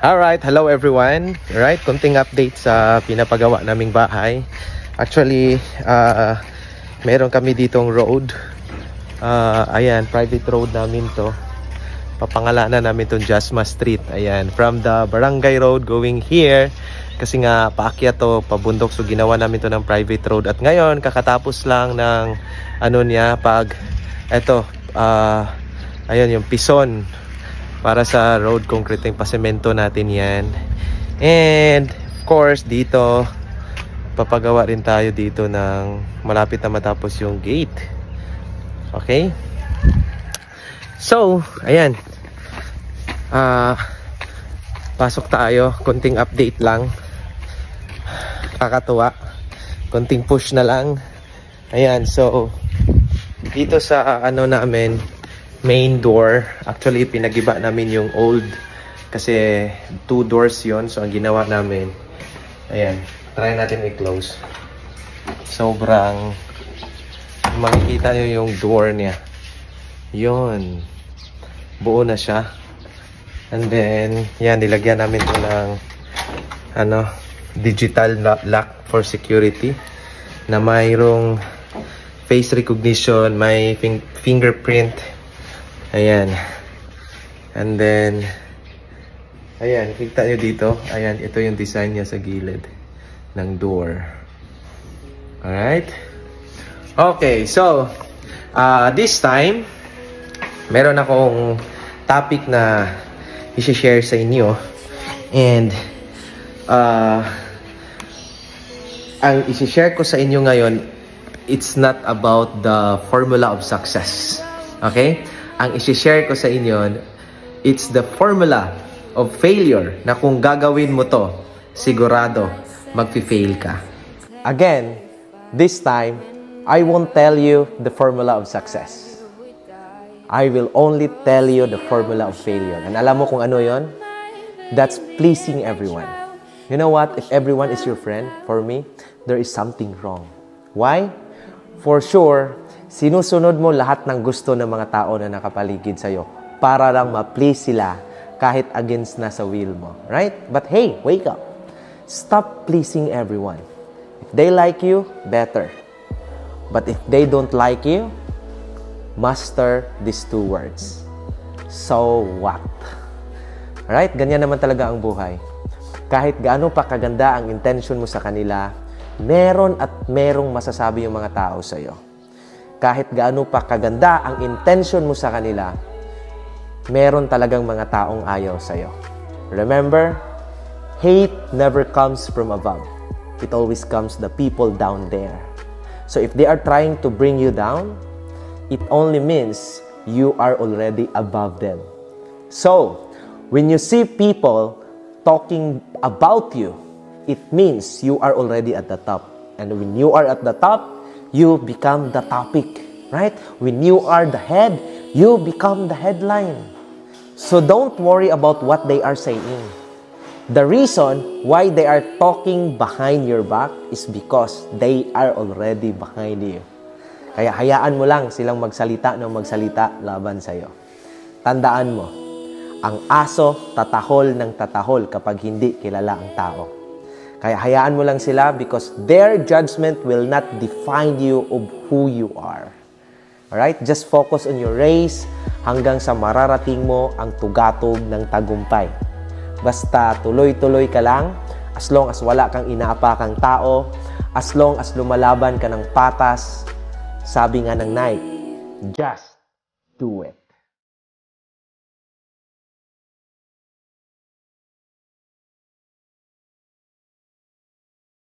Alright, hello everyone. Alright, konting update sa pinapagawa naming bahay. Actually, meron kami ditong road. Ayan, private road namin to. Papangalanan namin tong Jasma Street. Ayan, from the barangay road going here. Kasi nga, paakyat to, pabundok. So, ginawa namin to ng private road. At ngayon, kakatapos lang ng, ayan yung pison. Para sa road concreting pasemento natin yan. And of course dito papagawa rin tayo dito ng malapit na matapos yung gate. Okay? So, ayan. Pasok tayo. Konting update lang. Kakatuwa. Konting push na lang. Ayan, so dito sa namin main door, actually pinagiba namin yung old kasi 2 doors yon. So ang ginawa namin, ayan, try natin i-close. Sobrang makikita nyo yung door niya, yon, buo na siya. And then yan, nilagyan namin ito ng digital lock for security na mayroong face recognition, may fingerprint. Ayan. And then ayan, kita nyo dito. Ayan, ito yung design niya sa gilid ng door. Alright. Okay, so this time meron akong topic na i-share sa inyo. And ang i-share ko sa inyo ngayon, it's not about the formula of success. Okay? Ang isi-share ko sa inyo, it's the formula of failure na kung gagawin mo to, sigurado magfi-fail ka. Again, this time, I won't tell you the formula of success. I will only tell you the formula of failure. And alam mo kung ano yon? That's pleasing everyone. You know what? If everyone is your friend, for me, there is something wrong. Why? For sure, sinusunod mo lahat ng gusto ng mga tao na nakapaligid sa'yo para lang ma-please sila kahit against na sa will mo. Right? But hey, wake up. Stop pleasing everyone. If they like you, better. But if they don't like you, master these 2 words. So what? Right? Ganyan naman talaga ang buhay. Kahit gaano pa kaganda ang intention mo sa kanila, meron at merong masasabi yung mga tao sa'yo. Kahit gaano pa kaganda ang intention mo sa kanila, meron talagang mga taong ayaw sa'yo. Remember, hate never comes from above. It always comes the people down there. So if they are trying to bring you down, it only means you are already above them. So, when you see people talking about you, it means you are already at the top. And when you are at the top, you become the topic, right? When you are the head, you become the headline. So don't worry about what they are saying. The reason why they are talking behind your back is because they are already behind you. Kaya hayaan mo lang silang magsalita ng magsalita laban sa'yo. Tandaan mo, ang aso tatahol ng tatahol kapag hindi kilala ang tao. Kaya hayaan mo lang sila because their judgment will not define you of who you are. Alright? Just focus on your race hanggang sa mararating mo ang tugatog ng tagumpay. Basta tuloy-tuloy ka lang, as long as wala kang inaapakang tao, as long as lumalaban ka ng patas, sabi nga ng Nike, just do it.